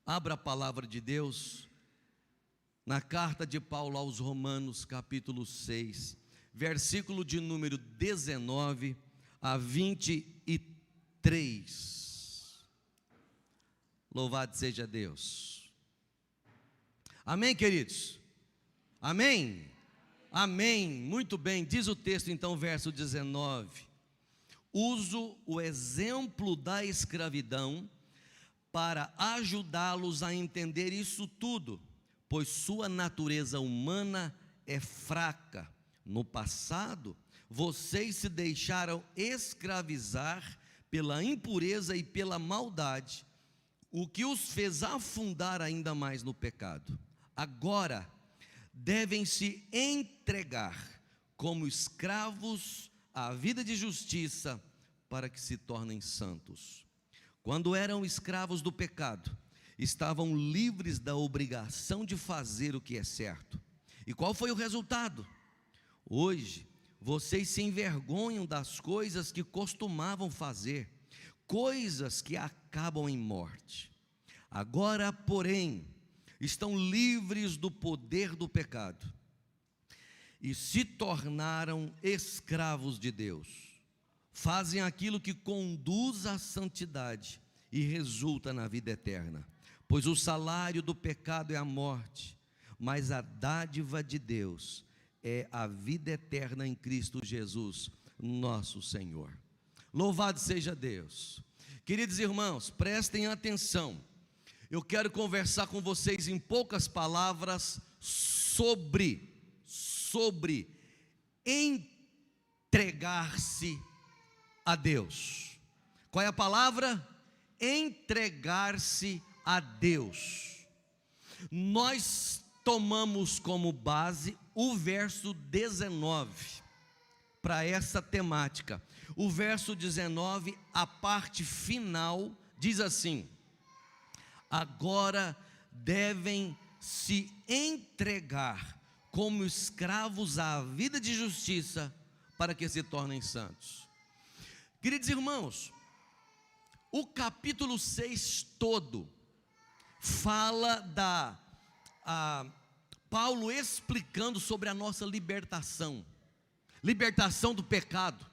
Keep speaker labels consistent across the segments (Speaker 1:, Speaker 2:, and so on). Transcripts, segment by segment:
Speaker 1: Abra a palavra de Deus na carta de Paulo aos Romanos, capítulo 6, versículo de número 19 a 23. Louvado seja Deus. Amém, queridos? Amém? Amém. Muito bem. Diz o texto então, verso 19: uso o exemplo da escravidão para ajudá-los a entender isso tudo, pois sua natureza humana é fraca. No passado, vocês se deixaram escravizar pela impureza e pela maldade, o que os fez afundar ainda mais no pecado. Agora, devem se entregar como escravos à vida de justiça, para que se tornem santos. Quando eram escravos do pecado, estavam livres da obrigação de fazer o que é certo. E qual foi o resultado? Hoje, vocês se envergonham das coisas que costumavam fazer, coisas que acabam em morte. Agora, porém, estão livres do poder do pecado e se tornaram escravos de Deus. Fazem aquilo que conduz à santidade e resulta na vida eterna. Pois o salário do pecado é a morte, mas a dádiva de Deus é a vida eterna em Cristo Jesus, nosso Senhor. Louvado seja Deus. Queridos irmãos, prestem atenção. Eu quero conversar com vocês em poucas palavras sobre entregar-se a Deus. Qual é a palavra? Entregar-se a Deus. Nós tomamos como base o verso 19 para essa temática. O verso 19, a parte final, diz assim: agora devem se entregar como escravos à vida de justiça, para que se tornem santos. Queridos irmãos, o capítulo 6 todo fala Paulo explicando sobre a nossa libertação do pecado.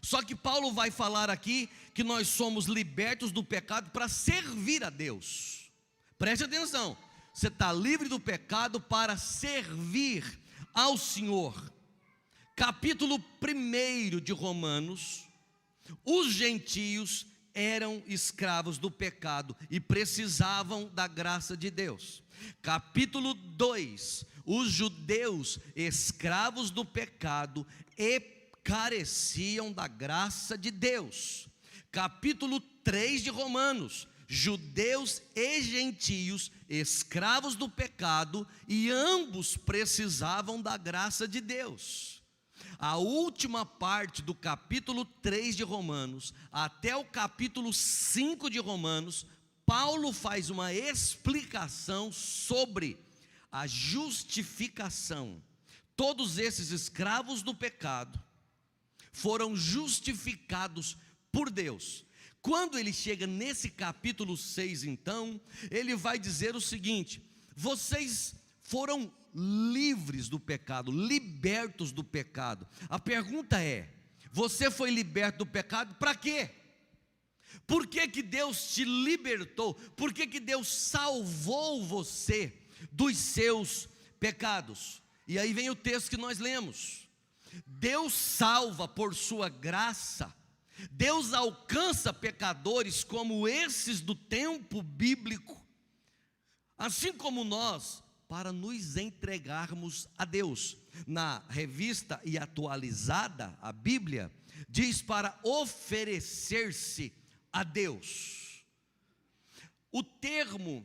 Speaker 1: Só que Paulo vai falar aqui que nós somos libertos do pecado para servir a Deus. Preste atenção, você está livre do pecado para servir ao Senhor. Capítulo 1 de Romanos: os gentios eram escravos do pecado e precisavam da graça de Deus. Capítulo 2: os judeus, escravos do pecado, e careciam da graça de Deus. Capítulo 3 de Romanos: judeus e gentios, escravos do pecado, e ambos precisavam da graça de Deus. A última parte do capítulo 3 de Romanos, até o capítulo 5 de Romanos, Paulo faz uma explicação sobre a justificação. Todos esses escravos do pecado foram justificados por Deus. Quando ele chega nesse capítulo 6, então, ele vai dizer o seguinte: vocês foram livres do pecado, libertos do pecado. A pergunta é: você foi liberto do pecado para quê? Por que que Deus te libertou? Por que que Deus salvou você dos seus pecados? E aí vem o texto que nós lemos. Deus salva por sua graça. Deus alcança pecadores como esses do tempo bíblico, assim como nós, para nos entregarmos a Deus. Na revista e atualizada, a Bíblia diz para oferecer-se a Deus. O termo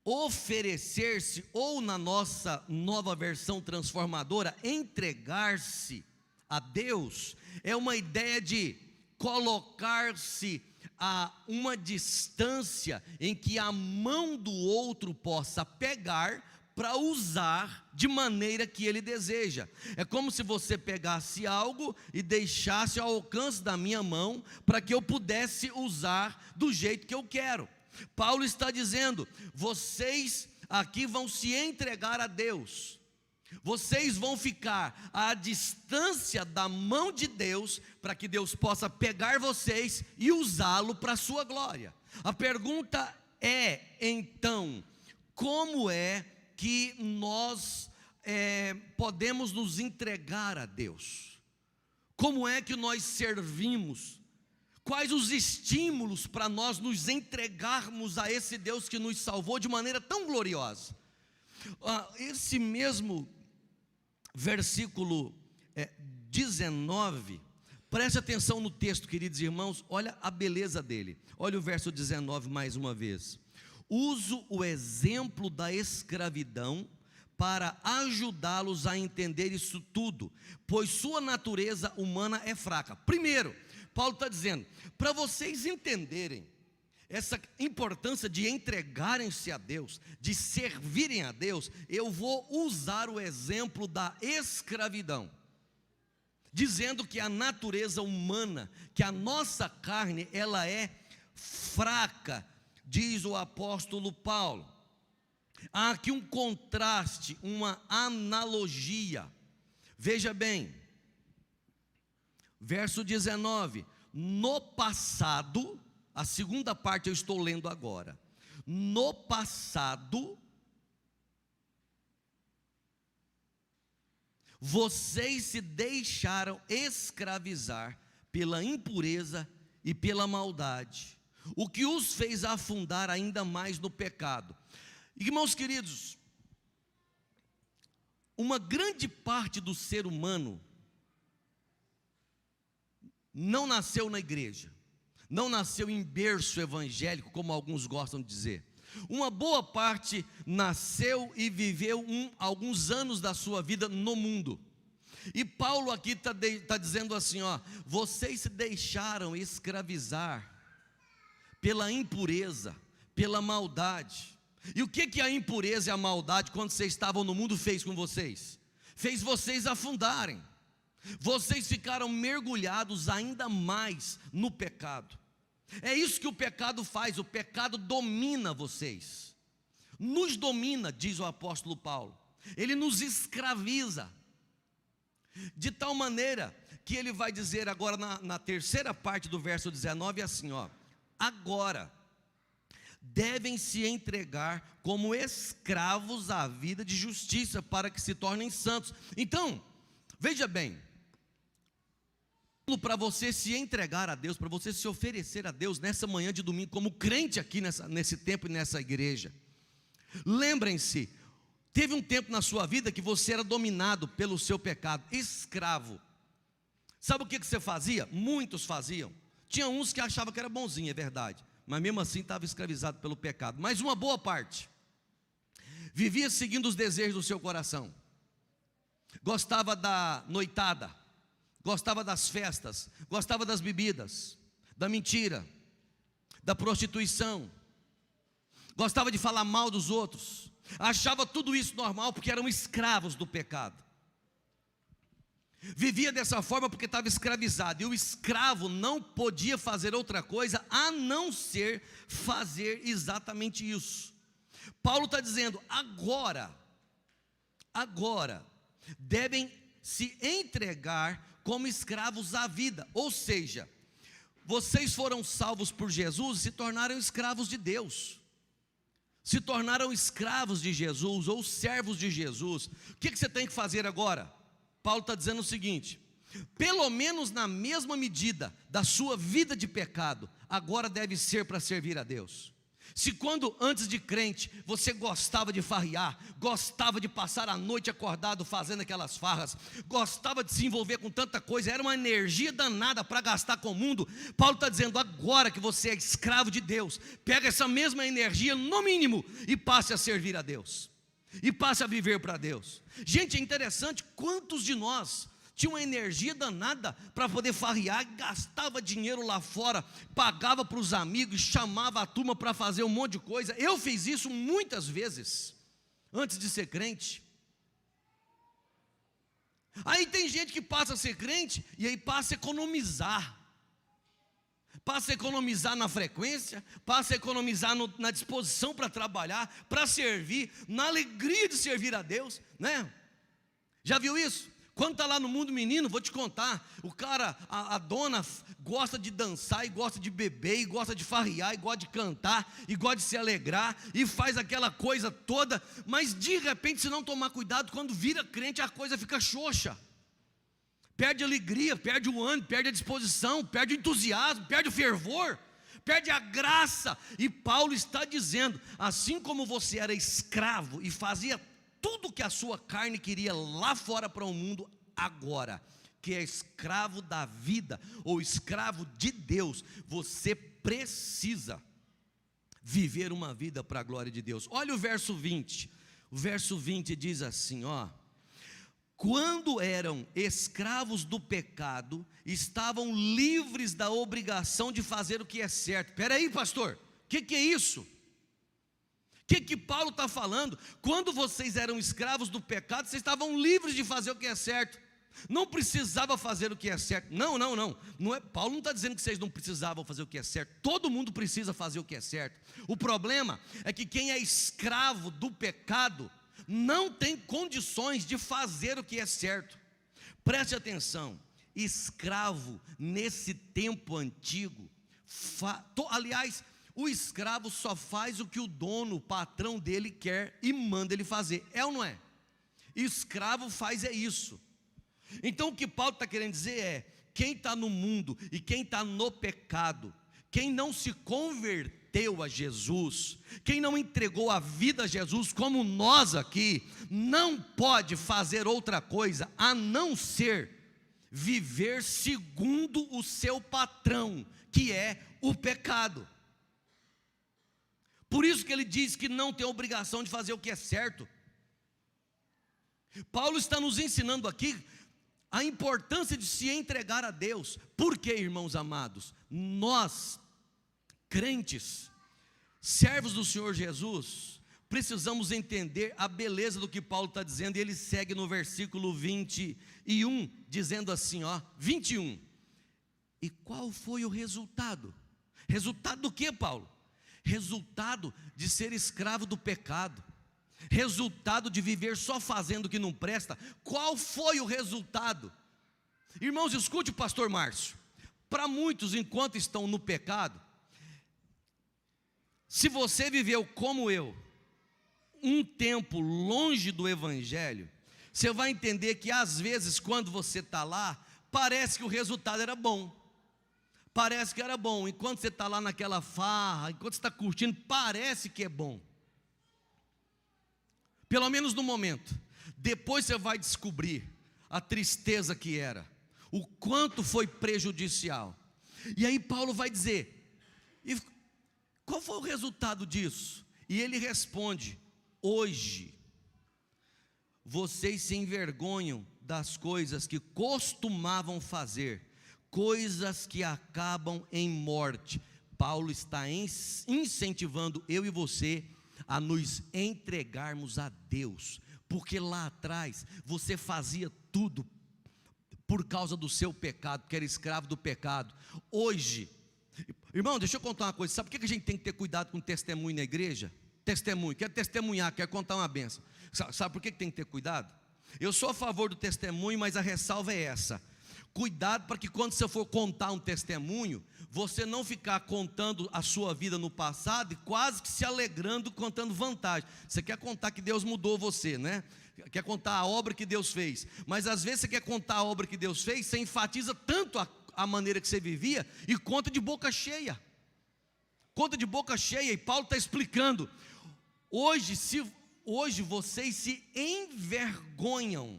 Speaker 1: oferecer-se, ou na nossa nova versão transformadora, entregar-se a Deus, é uma ideia de colocar-se a uma distância em que a mão do outro possa pegar para usar de maneira que ele deseja. É como se você pegasse algo e deixasse ao alcance da minha mão para que eu pudesse usar do jeito que eu quero. Paulo está dizendo: vocês aqui vão se entregar a Deus, vocês vão ficar à distância da mão de Deus, para que Deus possa pegar vocês e usá-lo para a sua glória. A pergunta é, então, como é que nós podemos nos entregar a Deus? Como é que nós servimos? Quais os estímulos para nós nos entregarmos a esse Deus que nos salvou de maneira tão gloriosa? Esse mesmo versículo 19, preste atenção no texto, queridos irmãos, olha a beleza dele. Olha o verso 19 mais uma vez: uso o exemplo da escravidão para ajudá-los a entender isso tudo, pois sua natureza humana é fraca. Primeiro, Paulo está dizendo, para vocês entenderem essa importância de entregarem-se a Deus, de servirem a Deus, eu vou usar o exemplo da escravidão, dizendo que a natureza humana, que a nossa carne, ela é fraca, diz o apóstolo Paulo. Há aqui um contraste, uma analogia. Veja bem, verso 19: no passado, a segunda parte eu estou lendo agora. No passado, vocês se deixaram escravizar pela impureza e pela maldade, o que os fez afundar ainda mais no pecado. Irmãos queridos, uma grande parte do ser humano não nasceu na igreja, não nasceu em berço evangélico, como alguns gostam de dizer. Uma boa parte nasceu e viveu alguns anos da sua vida no mundo. E Paulo aqui está dizendo assim, vocês se deixaram escravizar pela impureza, pela maldade. E o que a impureza e a maldade, quando vocês estavam no mundo, fez com vocês? Fez vocês afundarem. Vocês ficaram mergulhados ainda mais no pecado. É isso que o pecado faz, o pecado domina vocês. Nos domina, diz o apóstolo Paulo. Ele nos escraviza. De tal maneira que ele vai dizer agora na terceira parte do verso 19 assim, agora devem se entregar como escravos à vida de justiça, para que se tornem santos. Então, veja bem, para você se entregar a Deus, para você se oferecer a Deus nessa manhã de domingo, como crente aqui nesse tempo e nessa igreja, lembrem-se, teve um tempo na sua vida que você era dominado pelo seu pecado, escravo. Sabe o que você fazia? Muitos faziam. Tinha uns que achavam que era bonzinho, é verdade, mas mesmo assim estava escravizado pelo pecado. Mas uma boa parte vivia seguindo os desejos do seu coração, gostava da noitada, gostava das festas, gostava das bebidas, da mentira, da prostituição, gostava de falar mal dos outros, achava tudo isso normal porque eram escravos do pecado. Vivia dessa forma porque estava escravizado, e o escravo não podia fazer outra coisa a não ser fazer exatamente isso. Paulo está dizendo, agora devem se entregar como escravos à vida, ou seja, vocês foram salvos por Jesus e se tornaram escravos de Deus, se tornaram escravos de Jesus, ou servos de Jesus. O que você tem que fazer agora? Paulo está dizendo o seguinte, pelo menos na mesma medida da sua vida de pecado, agora deve ser para servir a Deus. Se quando antes de crente você gostava de farrear, gostava de passar a noite acordado fazendo aquelas farras, gostava de se envolver com tanta coisa, era uma energia danada para gastar com o mundo, Paulo está dizendo, agora que você é escravo de Deus, pega essa mesma energia no mínimo e passe a servir a Deus, e passe a viver para Deus. Gente, é interessante quantos de nós tinha uma energia danada para poder farrear, gastava dinheiro lá fora, pagava para os amigos, chamava a turma para fazer um monte de coisa. Eu fiz isso muitas vezes, antes de ser crente. Aí tem gente que passa a ser crente, e aí passa a economizar, passa a economizar na frequência, passa a economizar na disposição para trabalhar, para servir, na alegria de servir a Deus, né? Já viu isso? Quando está lá no mundo menino, vou te contar, o cara, a dona gosta de dançar, e gosta de beber, e gosta de farrear, e gosta de cantar, e gosta de se alegrar, e faz aquela coisa toda, mas de repente, se não tomar cuidado, quando vira crente, a coisa fica xoxa, perde a alegria, perde o ânimo, perde a disposição, perde o entusiasmo, perde o fervor, perde a graça. E Paulo está dizendo, assim como você era escravo e fazia tudo que a sua carne queria lá fora para o mundo, agora que é escravo da vida ou escravo de Deus, você precisa viver uma vida para a glória de Deus. Olha o verso 20. O verso 20 diz assim, ó: quando eram escravos do pecado, estavam livres da obrigação de fazer o que é certo. Espera aí, pastor, o que é isso? O que Paulo está falando? Quando vocês eram escravos do pecado, vocês estavam livres de fazer o que é certo, não precisava fazer o que é certo. Não é, Paulo não está dizendo que vocês não precisavam fazer o que é certo. Todo mundo precisa fazer o que é certo. O problema é que quem é escravo do pecado não tem condições de fazer o que é certo. Preste atenção, escravo nesse tempo antigo, aliás, o escravo só faz o que o dono, o patrão dele quer e manda ele fazer, é ou não é? Escravo faz isso. Então o que Paulo está querendo dizer é, quem está no mundo e quem está no pecado, quem não se converteu a Jesus, quem não entregou a vida a Jesus, como nós aqui, não pode fazer outra coisa a não ser viver segundo o seu patrão, que é o pecado. Por isso que ele diz que não tem obrigação de fazer o que é certo. Paulo está nos ensinando aqui a importância de se entregar a Deus. Por quê, irmãos amados? Nós, crentes, servos do Senhor Jesus, precisamos entender a beleza do que Paulo está dizendo. E ele segue no versículo 21, dizendo assim, ó, 21. E qual foi o resultado? Resultado do que, Paulo? Resultado de ser escravo do pecado, resultado de viver só fazendo o que não presta. Qual foi o resultado? Irmãos, escute o pastor Márcio. Para muitos, enquanto estão no pecado, se você viveu como eu, um tempo longe do evangelho, você vai entender que às vezes quando você está lá, parece que o resultado era bom. Parece que era bom, enquanto você está lá naquela farra, enquanto você está curtindo, parece que é bom. Pelo menos no momento. Depois você vai descobrir a tristeza que era, o quanto foi prejudicial. E aí Paulo vai dizer, e qual foi o resultado disso? E ele responde, hoje, vocês se envergonham das coisas que costumavam fazer, coisas que acabam em morte. Paulo está incentivando eu e você a nos entregarmos a Deus, porque lá atrás você fazia tudo por causa do seu pecado, porque era escravo do pecado. Hoje, irmão, deixa eu contar uma coisa. Sabe por que a gente tem que ter cuidado com testemunho na igreja? Testemunho, quer testemunhar, quer contar uma bênção. Sabe por que tem que ter cuidado? Eu sou a favor do testemunho, mas a ressalva é essa: cuidado para que quando você for contar um testemunho, você não ficar contando a sua vida no passado e quase que se alegrando, contando vantagem. Você quer contar que Deus mudou você, né? Quer contar a obra que Deus fez, mas às vezes você quer contar a obra que Deus fez, você enfatiza tanto a maneira que você vivia e conta de boca cheia. Conta de boca cheia, e Paulo está explicando. Hoje vocês se envergonham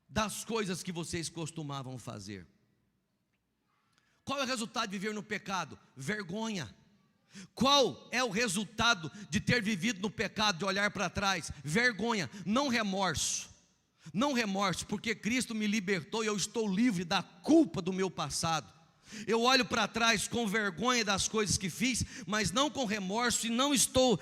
Speaker 1: das coisas que vocês costumavam fazer. Qual é o resultado de viver no pecado? Vergonha. Qual é o resultado de ter vivido no pecado, de olhar para trás? Vergonha, não remorso. Não remorso, porque Cristo me libertou e eu estou livre da culpa do meu passado. Eu olho para trás com vergonha das coisas que fiz, mas não com remorso, e não estou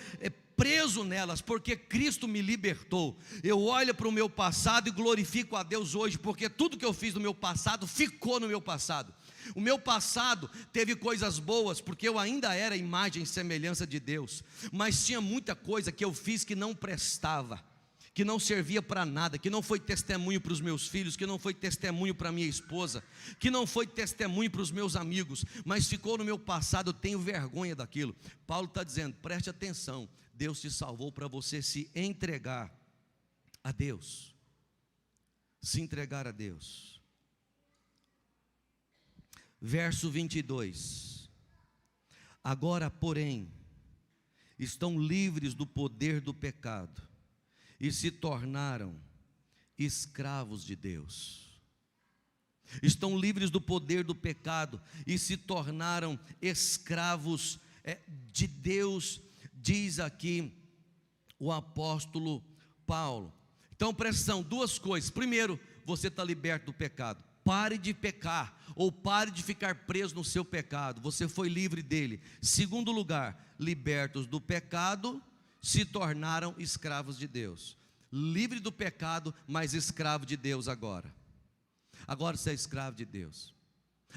Speaker 1: preso nelas, porque Cristo me libertou. Eu olho para o meu passado e glorifico a Deus hoje, porque tudo que eu fiz no meu passado ficou no meu passado. O meu passado teve coisas boas, porque eu ainda era a imagem e semelhança de Deus, mas tinha muita coisa que eu fiz que não prestava, que não servia para nada, que não foi testemunho para os meus filhos, que não foi testemunho para minha esposa, que não foi testemunho para os meus amigos, mas ficou no meu passado. Eu tenho vergonha daquilo. Paulo está dizendo, preste atenção, Deus te salvou para você se entregar a Deus, se entregar a Deus. Verso 22, agora porém, estão livres do poder do pecado, e se tornaram escravos de Deus. Estão livres do poder do pecado e se tornaram escravos de Deus, diz aqui o apóstolo Paulo. Então presta atenção, duas coisas. Primeiro, você está liberto do pecado. Pare de pecar, ou pare de ficar preso no seu pecado, você foi livre dele. Segundo lugar, libertos do pecado, se tornaram escravos de Deus. Livre do pecado, mas escravo de Deus agora. Agora você é escravo de Deus.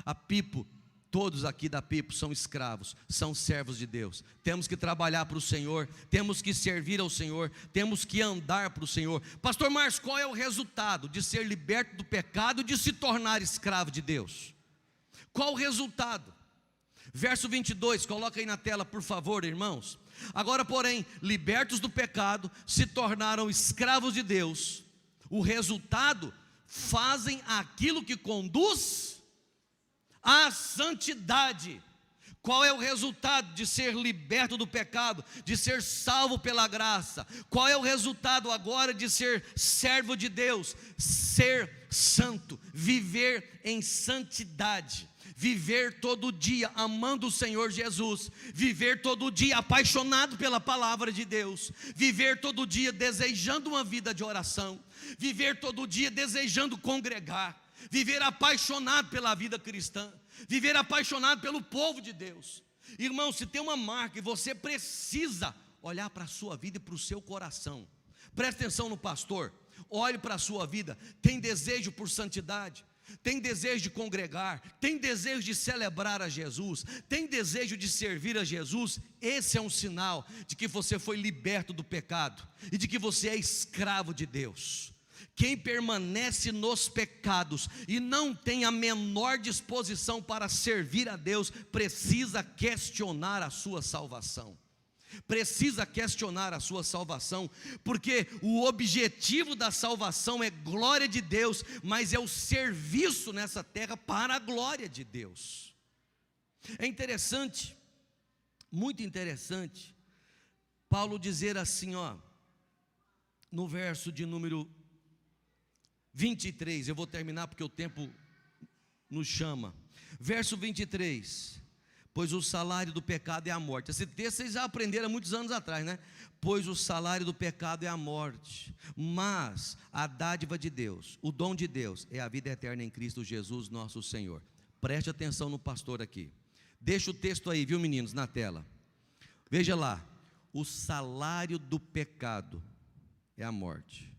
Speaker 1: A Pipo, todos aqui da Pipo são escravos, são servos de Deus. Temos que trabalhar para o Senhor, temos que servir ao Senhor, temos que andar para o Senhor. Pastor Márcio, qual é o resultado de ser liberto do pecado e de se tornar escravo de Deus? Qual o resultado? Verso 22, coloca aí na tela por favor, irmãos. Agora porém, libertos do pecado, se tornaram escravos de Deus. O resultado, fazem aquilo que conduz à santidade. Qual é o resultado de ser liberto do pecado, de ser salvo pela graça? Qual é o resultado agora de ser servo de Deus? Ser santo, viver em santidade. Viver todo dia amando o Senhor Jesus, viver todo dia apaixonado pela palavra de Deus, viver todo dia desejando uma vida de oração, viver todo dia desejando congregar, viver apaixonado pela vida cristã, viver apaixonado pelo povo de Deus. Irmão, se tem uma marca e você precisa olhar para a sua vida e para o seu coração, preste atenção no pastor, olhe para a sua vida, tem desejo por santidade? Tem desejo de congregar, tem desejo de celebrar a Jesus, tem desejo de servir a Jesus? Esse é um sinal de que você foi liberto do pecado e de que você é escravo de Deus. Quem permanece nos pecados e não tem a menor disposição para servir a Deus, precisa questionar a sua salvação. Precisa questionar a sua salvação, porque o objetivo da salvação é glória de Deus, mas é o serviço nessa terra para a glória de Deus. É interessante, muito interessante, Paulo dizer assim, no verso de número 23, eu vou terminar porque o tempo nos chama. Verso 23, pois o salário do pecado é a morte. Esse texto vocês já aprenderam há muitos anos atrás, né? Pois o salário do pecado é a morte, mas a dádiva de Deus, o dom de Deus, é a vida eterna em Cristo Jesus nosso Senhor. Preste atenção no pastor aqui. Deixa o texto aí, viu meninos, na tela. Veja lá, o salário do pecado é a morte.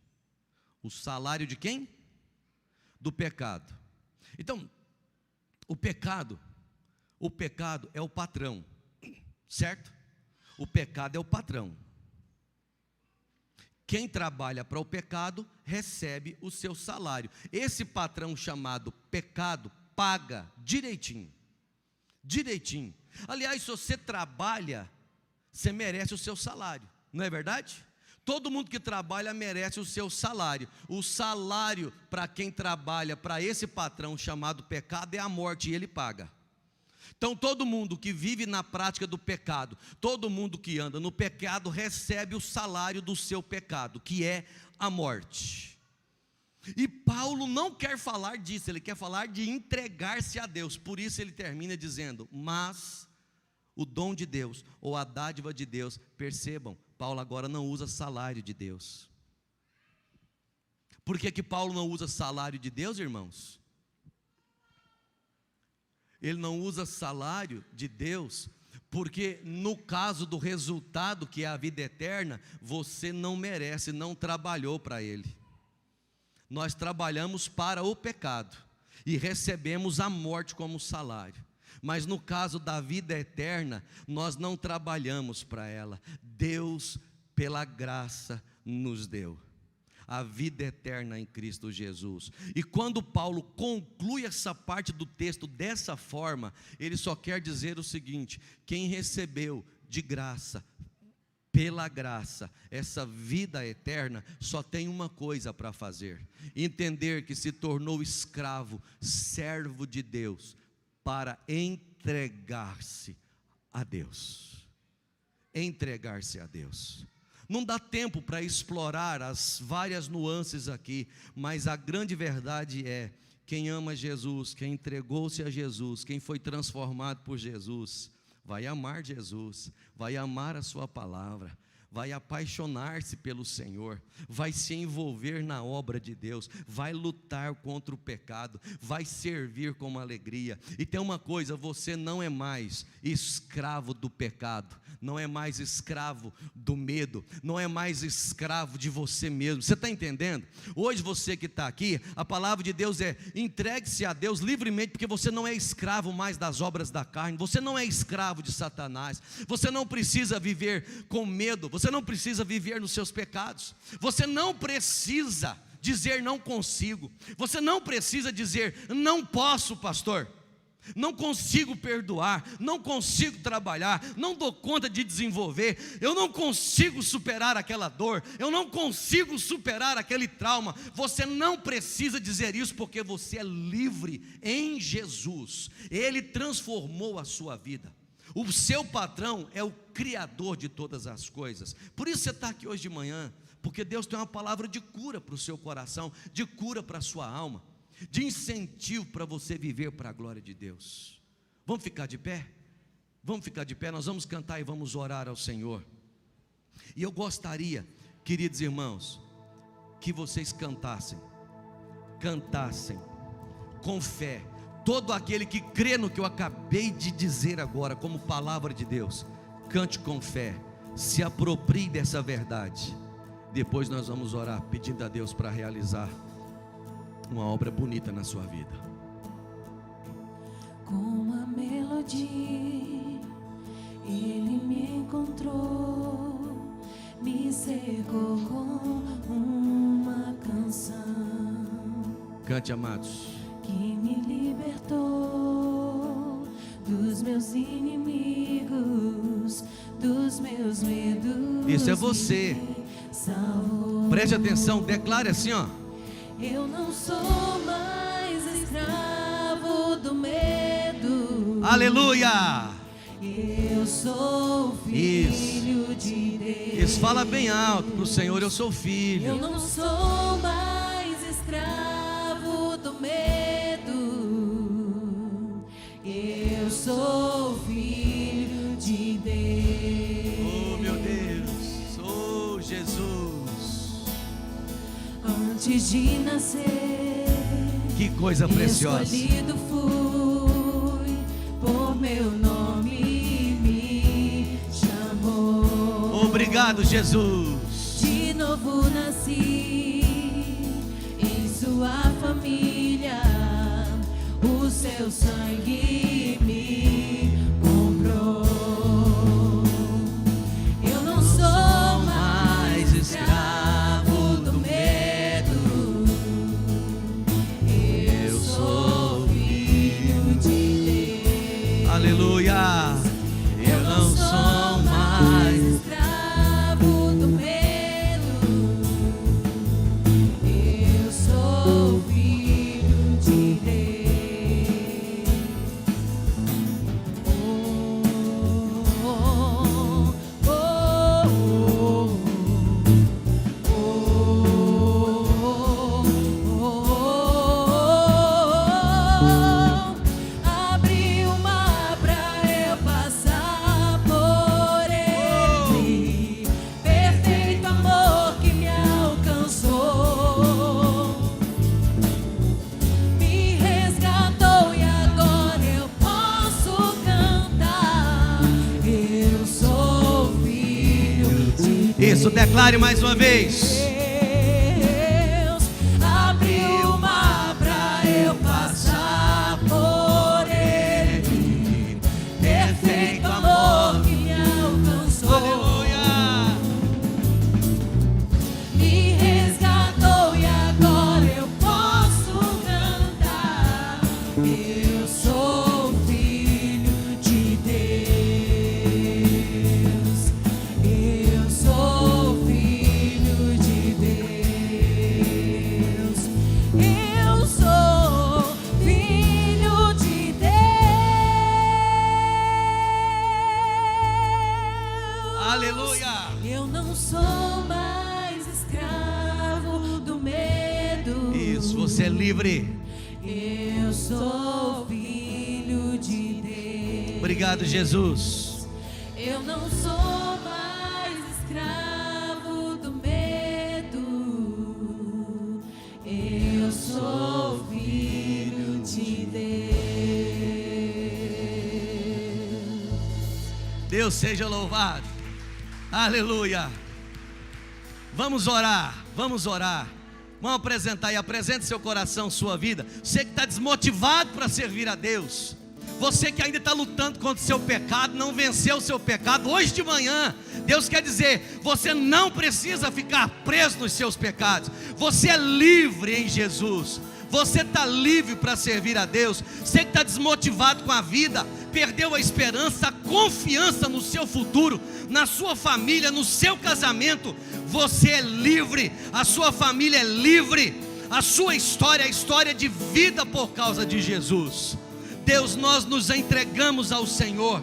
Speaker 1: O salário de quem? Do pecado. Então, o pecado é o patrão, certo? O pecado é o patrão. Quem trabalha para o pecado recebe o seu salário. Esse patrão chamado pecado paga direitinho. Direitinho. Aliás, se você trabalha, você merece o seu salário, não é verdade? Todo mundo que trabalha merece o seu salário. O salário para quem trabalha para esse patrão chamado pecado é a morte, e ele paga. Então todo mundo que vive na prática do pecado, todo mundo que anda no pecado recebe o salário do seu pecado, que é a morte. E Paulo não quer falar disso, ele quer falar de entregar-se a Deus. Por isso ele termina dizendo, mas o dom de Deus, ou a dádiva de Deus, percebam, Paulo agora não usa salário de Deus. Por que Paulo não usa salário de Deus, irmãos? Ele não usa salário de Deus, porque no caso do resultado, que é a vida eterna, você não merece, não trabalhou para ele. Nós trabalhamos para o pecado. e recebemos a morte como salário. Mas no caso da vida eterna, nós não trabalhamos para ela. Deus, pela graça, nos deu a vida eterna em Cristo Jesus. E quando Paulo conclui essa parte do texto dessa forma, ele só quer dizer o seguinte: quem recebeu de graça, pela graça, essa vida eterna, só tem uma coisa para fazer: entender que se tornou escravo, servo de Deus, para entregar-se a Deus. Entregar-se a Deus. Não dá tempo para explorar as várias nuances aqui, mas a grande verdade é: quem ama Jesus, quem entregou-se a Jesus, quem foi transformado por Jesus, vai amar Jesus, vai amar a sua palavra, vai apaixonar-se pelo Senhor, vai se envolver na obra de Deus, vai lutar contra o pecado, vai servir com alegria. E tem uma coisa: você não é mais escravo do pecado, não é mais escravo do medo, não é mais escravo de você mesmo. Você está entendendo? Hoje você que está aqui, a palavra de Deus é: entregue-se a Deus livremente, porque você não é escravo mais das obras da carne, você não é escravo de Satanás, você não precisa viver com medo, você não precisa viver nos seus pecados, você não precisa dizer não consigo, você não precisa dizer não posso, pastor, não consigo perdoar, não consigo trabalhar, não dou conta de desenvolver, eu não consigo superar aquela dor, eu não consigo superar aquele trauma. Você não precisa dizer isso, porque você é livre em Jesus. Ele transformou a sua vida. O seu patrão é o Criador de todas as coisas. Por isso você está aqui hoje de manhã, porque Deus tem uma palavra de cura para o seu coração, de cura para a sua alma, de incentivo para você viver para a glória de Deus. Vamos ficar de pé? Vamos ficar de pé, nós vamos cantar e vamos orar ao Senhor. E eu gostaria, queridos irmãos, que vocês cantassem com fé. Todo aquele que crê no que eu acabei de dizer agora como palavra de Deus, cante com fé, se aproprie dessa verdade. Depois nós vamos orar pedindo a Deus para realizar uma obra bonita na sua vida.
Speaker 2: Com uma melodia Ele me encontrou, me cercou com uma canção.
Speaker 1: Cante, amados.
Speaker 2: Que me libertou dos meus inimigos, dos meus medos.
Speaker 1: Isso é você. Preste atenção, declare assim, ó:
Speaker 2: eu não sou mais escravo do medo.
Speaker 1: Aleluia!
Speaker 2: Eu sou filho de Deus.
Speaker 1: Isso, fala bem alto para o Senhor: eu sou filho.
Speaker 2: Eu não sou mais escravo do medo. Eu sou filho de Deus.
Speaker 1: Oh, meu Deus, oh Jesus.
Speaker 2: Antes de nascer,
Speaker 1: que coisa preciosa.
Speaker 2: Escolhido fui, por meu nome me chamou.
Speaker 1: Obrigado, Jesus.
Speaker 2: De novo nasci em sua família, o seu sangue me comprou. Eu não sou mais escravo do medo. Eu sou filho de Deus.
Speaker 1: Aleluia.
Speaker 2: Eu não sou mais escravo do medo. Eu sou filho de Deus. Abri o mar pra eu passar por ele. Perfeito amor que me alcançou, me resgatou e agora eu posso cantar. Eu sou filho de Deus.
Speaker 1: Isso, declare mais uma vez.
Speaker 2: Abriu o mar pra eu passar
Speaker 1: Aleluia.
Speaker 2: Eu não sou mais escravo do medo.
Speaker 1: Isso, você é livre.
Speaker 2: Eu sou filho de Deus.
Speaker 1: Obrigado, Jesus.
Speaker 2: Eu não sou mais escravo do medo. Eu sou filho de Deus.
Speaker 1: Deus seja louvado. Aleluia. Vamos orar, vamos orar. Vamos apresentar e apresente seu coração, sua vida. Você que está desmotivado para servir a Deus, você que ainda está lutando contra o seu pecado, não venceu o seu pecado, hoje de manhã, Deus quer dizer, você não precisa ficar preso nos seus pecados, você é livre em Jesus, você está livre para servir a Deus. Você que está desmotivado com a vida, perdeu a esperança, a confiança no seu futuro, na sua família, no seu casamento, você é livre, a sua família é livre, a sua história é a história de vida por causa de Jesus. Deus, nós nos entregamos ao Senhor,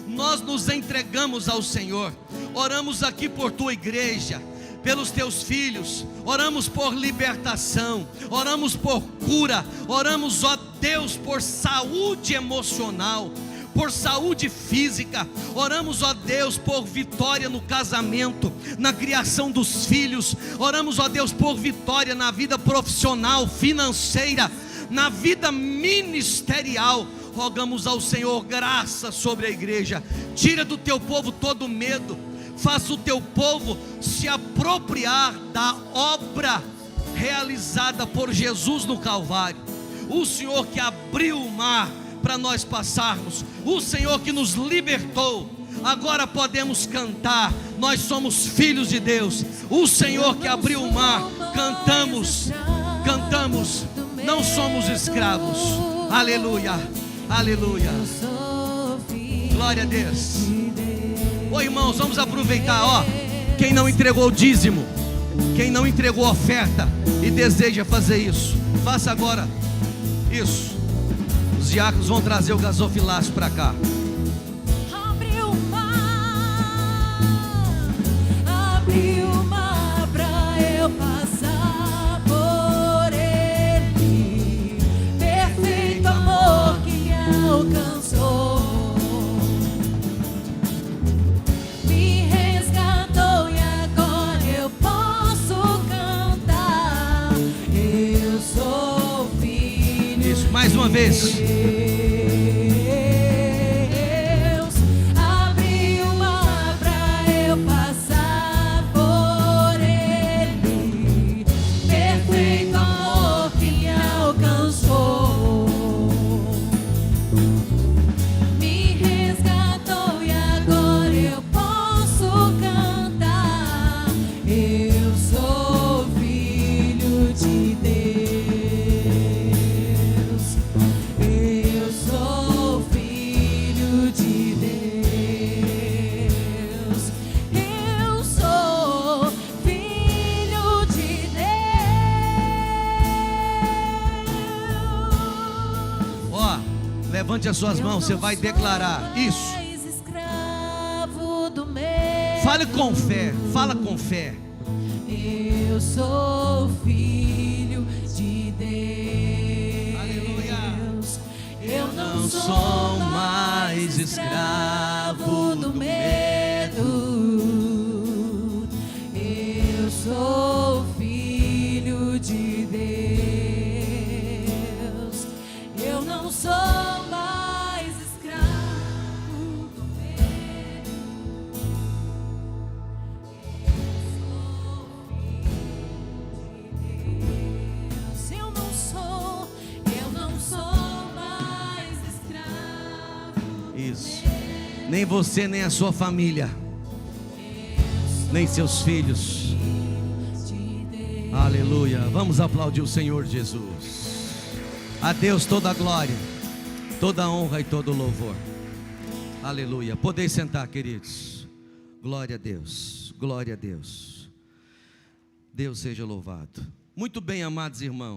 Speaker 1: nós nos entregamos ao Senhor, oramos aqui por tua igreja, pelos teus filhos, oramos por libertação, oramos por cura, oramos, ó Deus, por saúde emocional, por saúde física, oramos, ó Deus, por vitória no casamento, na criação dos filhos, oramos, ó Deus, por vitória na vida profissional, financeira, na vida ministerial. Rogamos ao Senhor graça sobre a igreja, tira do teu povo todo medo, faça o teu povo se apropriar da obra realizada por Jesus no Calvário. O Senhor que abriu o mar para nós passarmos, o Senhor que nos libertou, agora podemos cantar, nós somos filhos de Deus. O Senhor que abriu o mar, cantamos, não somos escravos. Aleluia, aleluia, glória a Deus. Ô irmãos, vamos aproveitar, ó, quem não entregou o dízimo, quem não entregou a oferta e deseja fazer isso, faça agora isso. Os diáconos vão trazer o gasofilácio para cá.
Speaker 2: Abriu o mar pra eu passar por ele, perfeito amor que me alcançou, me resgatou e agora eu posso cantar, eu sou filho.
Speaker 1: Isso, mais uma vez. Levante as suas mãos, você vai declarar isso. Fale com fé, fala com fé.
Speaker 2: Eu sou filho de Deus.
Speaker 1: Aleluia.
Speaker 2: Eu não sou mais escravo do medo. Eu sou filho de Deus. Eu não sou mais escravo do medo. Eu não sou mais escravo.
Speaker 1: Isso. Nem você, nem a sua família, nem seus filhos. Aleluia. Vamos aplaudir o Senhor Jesus. A Deus toda a glória, toda a honra e todo o louvor. Aleluia. Podem sentar, queridos. Glória a Deus. Glória a Deus. Deus seja louvado. Muito bem, amados irmãos.